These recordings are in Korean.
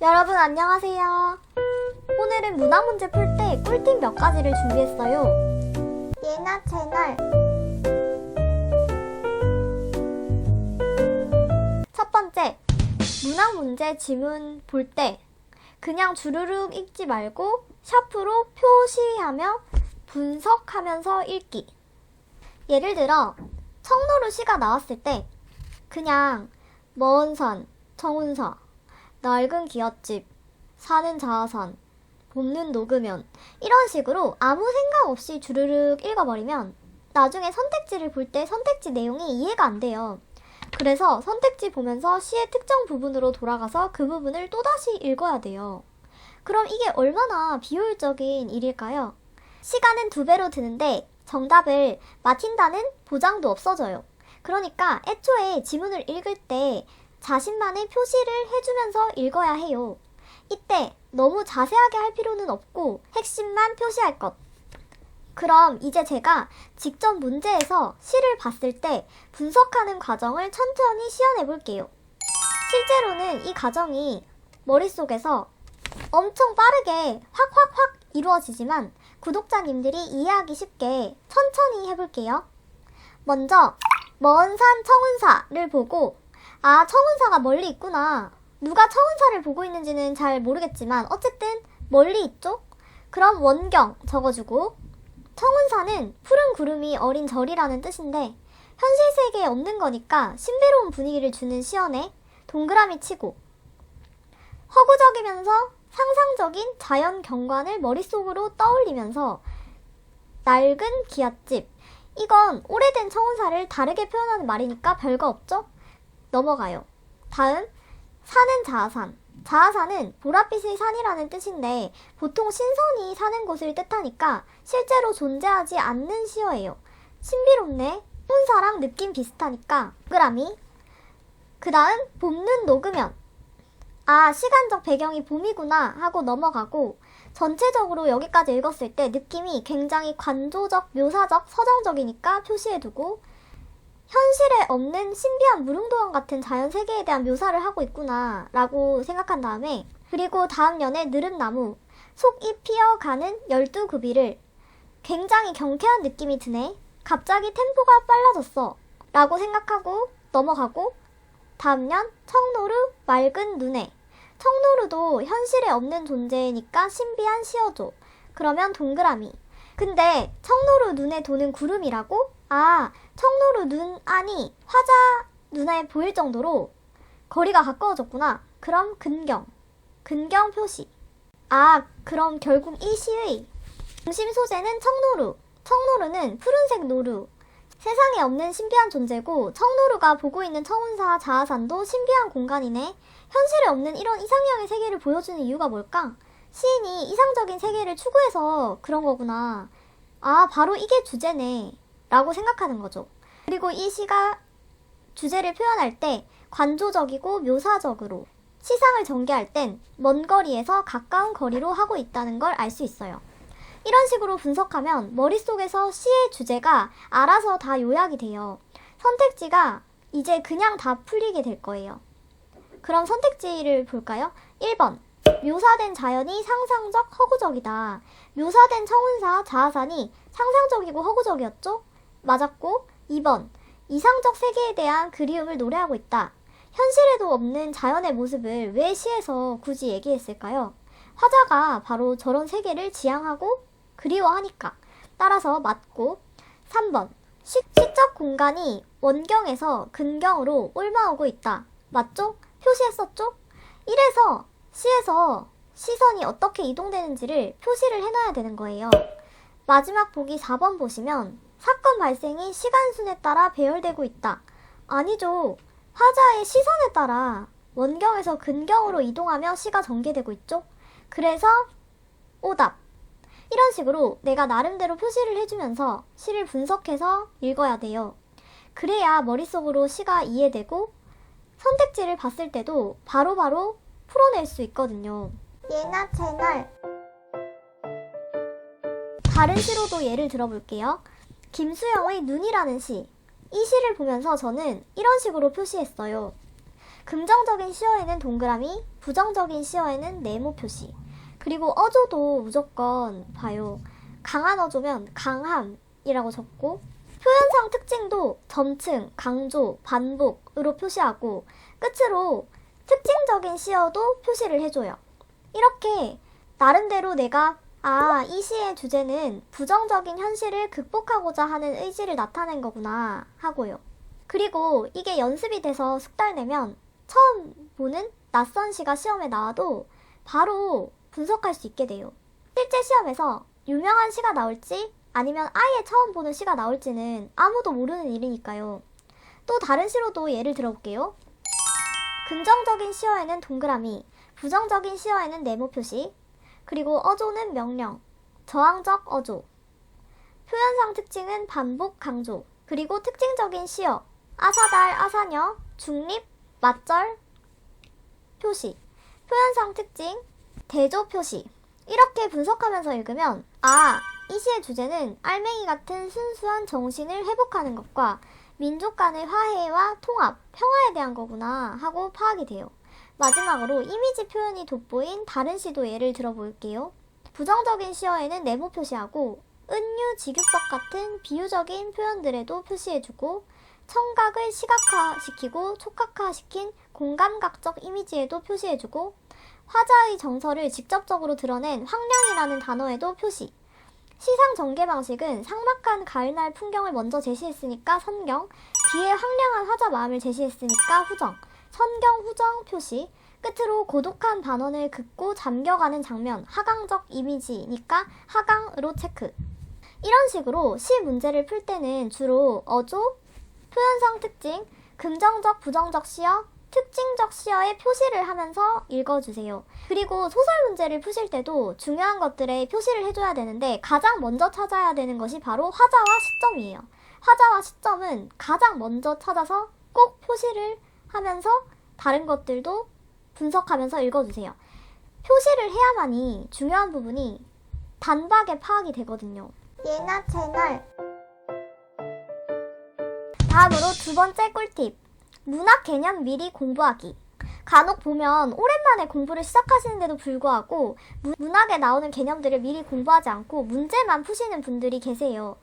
여러분 안녕하세요. 오늘은 문화 문제 풀 때 꿀팁 몇 가지를 준비했어요. 예나 채널. 첫 번째, 문화 문제 지문 볼 때 그냥 주르륵 읽지 말고 샤프로 표시하며 분석하면서 읽기. 예를 들어 청노루 시가 나왔을 때 그냥 먼 산, 청운사, 낡은 기와집, 사는 자아산, 봄는 녹으면 이런 식으로 아무 생각 없이 주르륵 읽어버리면 나중에 선택지를 볼 때 선택지 내용이 이해가 안 돼요. 그래서 선택지 보면서 시의 특정 부분으로 돌아가서 그 부분을 또다시 읽어야 돼요. 그럼 이게 얼마나 비효율적인 일일까요? 시간은 2배로 드는데 정답을 맞힌다는 보장도 없어져요. 그러니까 애초에 지문을 읽을 때 자신만의 표시를 해주면서 읽어야 해요. 이때 너무 자세하게 할 필요는 없고 핵심만 표시할 것. 그럼 이제 제가 직접 문제에서 시를 봤을 때 분석하는 과정을 천천히 시연해 볼게요. 실제로는 이 과정이 머릿속에서 엄청 빠르게 확 이루어지지만 구독자님들이 이해하기 쉽게 천천히 해볼게요. 먼저 먼 산 청운사를 보고 아, 청운사가 멀리 있구나. 누가 청운사를 보고 있는지는 잘 모르겠지만 어쨌든 멀리 있죠? 그럼 원경 적어주고 청운사는 푸른 구름이 어린 절이라는 뜻인데 현실 세계에 없는 거니까 신비로운 분위기를 주는 시연에 동그라미 치고 허구적이면서 상상적인 자연 경관을 머릿속으로 떠올리면서 낡은 기와집. 이건 오래된 청운사를 다르게 표현하는 말이니까 별거 없죠? 넘어가요. 다음, 사는 자아산. 자아산은 보랏빛의 산이라는 뜻인데 보통 신선이 사는 곳을 뜻하니까 실제로 존재하지 않는 시어예요. 신비롭네. 혼사랑 느낌 비슷하니까 동그라미. 그 다음, 봄는 녹으면. 아, 시간적 배경이 봄이구나 하고 넘어가고 전체적으로 여기까지 읽었을 때 느낌이 굉장히 관조적, 묘사적, 서정적이니까 표시해두고 현실에 없는 신비한 무릉도원 같은 자연 세계에 대한 묘사를 하고 있구나 라고 생각한 다음에 그리고 다음 연의 느릅나무 속이 피어가는 12구비를 굉장히 경쾌한 느낌이 드네. 갑자기 템포가 빨라졌어 라고 생각하고 넘어가고 다음 년 청노루 맑은 눈에. 청노루도 현실에 없는 존재니까 신비한 시어죠. 그러면 동그라미. 근데 청노루 눈에 도는 구름이라고? 아, 청노루 눈 안이 화자 눈에 보일 정도로 거리가 가까워졌구나. 그럼 근경. 근경 표시. 아, 그럼 결국 이 시의 중심 소재는 청노루. 청노루는 푸른색 노루. 세상에 없는 신비한 존재고 청노루가 보고 있는 청운사 자아산도 신비한 공간이네. 현실에 없는 이런 이상형의 세계를 보여주는 이유가 뭘까? 시인이 이상적인 세계를 추구해서 그런 거구나. 아, 바로 이게 주제네 라고 생각하는 거죠. 그리고 이 시가 주제를 표현할 때 관조적이고 묘사적으로 시상을 전개할 땐 먼 거리에서 가까운 거리로 하고 있다는 걸 알 수 있어요. 이런 식으로 분석하면 머릿속에서 시의 주제가 알아서 다 요약이 돼요. 선택지가 이제 그냥 다 풀리게 될 거예요. 그럼 선택지를 볼까요? 1번. 묘사된 자연이 상상적, 허구적이다. 묘사된 청운사, 자아산이 상상적이고 허구적이었죠? 맞았고 2번. 이상적 세계에 대한 그리움을 노래하고 있다. 현실에도 없는 자연의 모습을 왜 시에서 굳이 얘기했을까요? 화자가 바로 저런 세계를 지향하고 그리워하니까. 따라서 맞고 3번. 시적 공간이 원경에서 근경으로 옮아오고 있다. 맞죠? 표시했었죠? 이래서 시에서 시선이 어떻게 이동되는지를 표시를 해놔야 되는 거예요. 마지막 보기 4번 보시면 사건 발생이 시간순에 따라 배열되고 있다. 아니죠. 화자의 시선에 따라 원경에서 근경으로 이동하며 시가 전개되고 있죠. 그래서 오답. 이런 식으로 내가 나름대로 표시를 해주면서 시를 분석해서 읽어야 돼요. 그래야 머릿속으로 시가 이해되고 선택지를 봤을 때도 바로바로 풀어낼 수 있거든요. 예나 채널. 다른 시로도 예를 들어볼게요. 김수영의 눈이라는 시. 이 시를 보면서 저는 이런 식으로 표시했어요. 긍정적인 시어에는 동그라미, 부정적인 시어에는 네모 표시. 그리고 어조도 무조건 봐요. 강한 어조면 강함이라고 적고, 표현상 특징도 점층, 강조, 반복으로 표시하고, 끝으로 특징적인 시어도 표시를 해줘요. 이렇게 나름대로 내가 이 시의 주제는 부정적인 현실을 극복하고자 하는 의지를 나타낸 거구나 하고요. 그리고 이게 연습이 돼서 숙달되면 처음 보는 낯선 시가 시험에 나와도 바로 분석할 수 있게 돼요. 실제 시험에서 유명한 시가 나올지 아니면 아예 처음 보는 시가 나올지는 아무도 모르는 일이니까요. 또 다른 시로도 예를 들어볼게요. 긍정적인 시어에는 동그라미, 부정적인 시어에는 네모 표시, 그리고 어조는 명령, 저항적 어조, 표현상 특징은 반복, 강조, 그리고 특징적인 시어, 아사달, 아사녀, 중립, 맞절, 표시, 표현상 특징, 대조 표시. 이렇게 분석하면서 읽으면 이 시의 주제는 알맹이 같은 순수한 정신을 회복하는 것과 민족 간의 화해와 통합, 평화에 대한 거구나 하고 파악이 돼요. 마지막으로 이미지 표현이 돋보인 다른 시도 예를 들어볼게요. 부정적인 시어에는 네모 표시하고 은유, 직유법 같은 비유적인 표현들에도 표시해주고 청각을 시각화시키고 촉각화시킨 공감각적 이미지에도 표시해주고 화자의 정서를 직접적으로 드러낸 황량이라는 단어에도 표시. 시상 전개 방식은 삭막한 가을날 풍경을 먼저 제시했으니까 선경, 뒤에 황량한 화자 마음을 제시했으니까 후정, 선경, 후정, 표시, 끝으로 고독한 반원을 긋고 잠겨가는 장면, 하강적 이미지니까 하강으로 체크. 이런 식으로 시 문제를 풀 때는 주로 어조, 표현상 특징, 긍정적, 부정적 시어, 특징적 시어에 표시를 하면서 읽어주세요. 그리고 소설 문제를 푸실 때도 중요한 것들에 표시를 해줘야 되는데 가장 먼저 찾아야 되는 것이 바로 화자와 시점이에요. 화자와 시점은 가장 먼저 찾아서 꼭 표시를 하면서 다른 것들도 분석하면서 읽어주세요. 표시를 해야만이 중요한 부분이 단박에 파악이 되거든요. 예나 채널. 다음으로 두 번째 꿀팁. 문학 개념 미리 공부하기. 간혹 보면 오랜만에 공부를 시작하시는데도 불구하고 문학에 나오는 개념들을 미리 공부하지 않고 문제만 푸시는 분들이 계세요.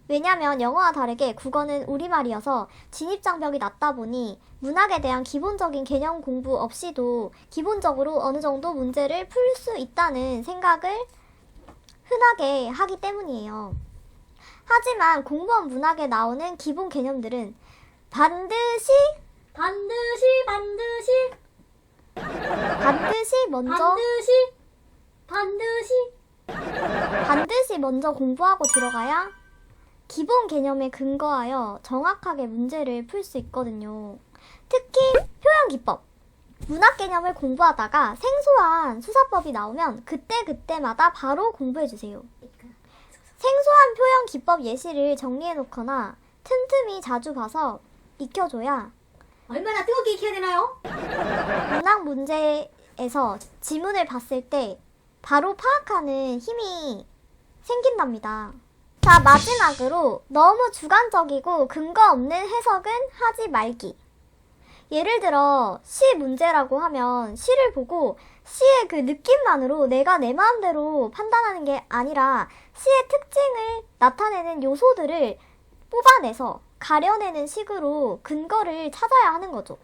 왜냐면 영어와 다르게 국어는 우리말이어서 진입장벽이 낮다 보니 문학에 대한 기본적인 개념 공부 없이도 기본적으로 어느 정도 문제를 풀 수 있다는 생각을 흔하게 하기 때문이에요. 하지만 공무원 문학에 나오는 기본 개념들은 반드시 먼저 공부하고 들어가야 기본 개념에 근거하여 정확하게 문제를 풀 수 있거든요. 특히 표현 기법. 문학 개념을 공부하다가 생소한 수사법이 나오면 그때마다 바로 공부해주세요. 생소한 표현 기법 예시를 정리해놓거나 틈틈이 자주 봐서 익혀줘야 얼마나 뜨겁게 익혀야 되나요? 문학 문제에서 지문을 봤을 때 바로 파악하는 힘이 생긴답니다. 자, 마지막으로 너무 주관적이고 근거 없는 해석은 하지 말기. 예를 들어 시 문제라고 하면 시를 보고 시의 그 느낌만으로 내가 내 마음대로 판단하는 게 아니라 시의 특징을 나타내는 요소들을 뽑아내서 가려내는 식으로 근거를 찾아야 하는 거죠.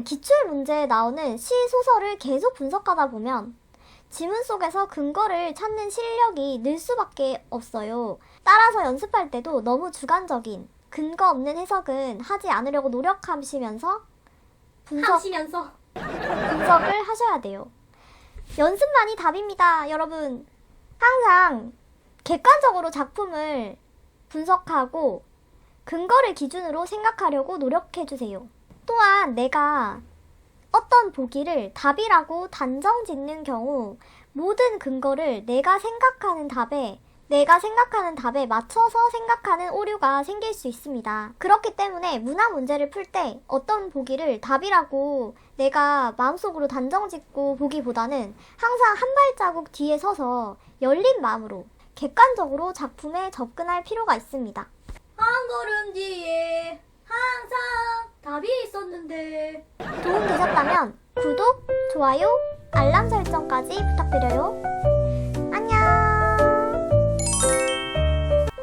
기출 문제에 나오는 시, 소설을 계속 분석하다 보면 지문 속에서 근거를 찾는 실력이 늘 수밖에 없어요. 따라서 연습할 때도 너무 주관적인 근거 없는 해석은 하지 않으려고 노력하시면서 분석을 하셔야 돼요. 연습만이 답입니다, 여러분. 항상 객관적으로 작품을 분석하고 근거를 기준으로 생각하려고 노력해주세요. 또한 내가 어떤 보기를 답이라고 단정 짓는 경우 모든 근거를 내가 생각하는 답에 맞춰서 생각하는 오류가 생길 수 있습니다. 그렇기 때문에 문학 문제를 풀 때 어떤 보기를 답이라고 내가 마음속으로 단정 짓고 보기보다는 항상 한 발자국 뒤에 서서 열린 마음으로 객관적으로 작품에 접근할 필요가 있습니다. 한 걸음 뒤에 항상 나비에 있었는데. 도움 되셨다면 구독, 좋아요, 알람 설정까지 부탁드려요. 안녕.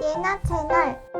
예나 채널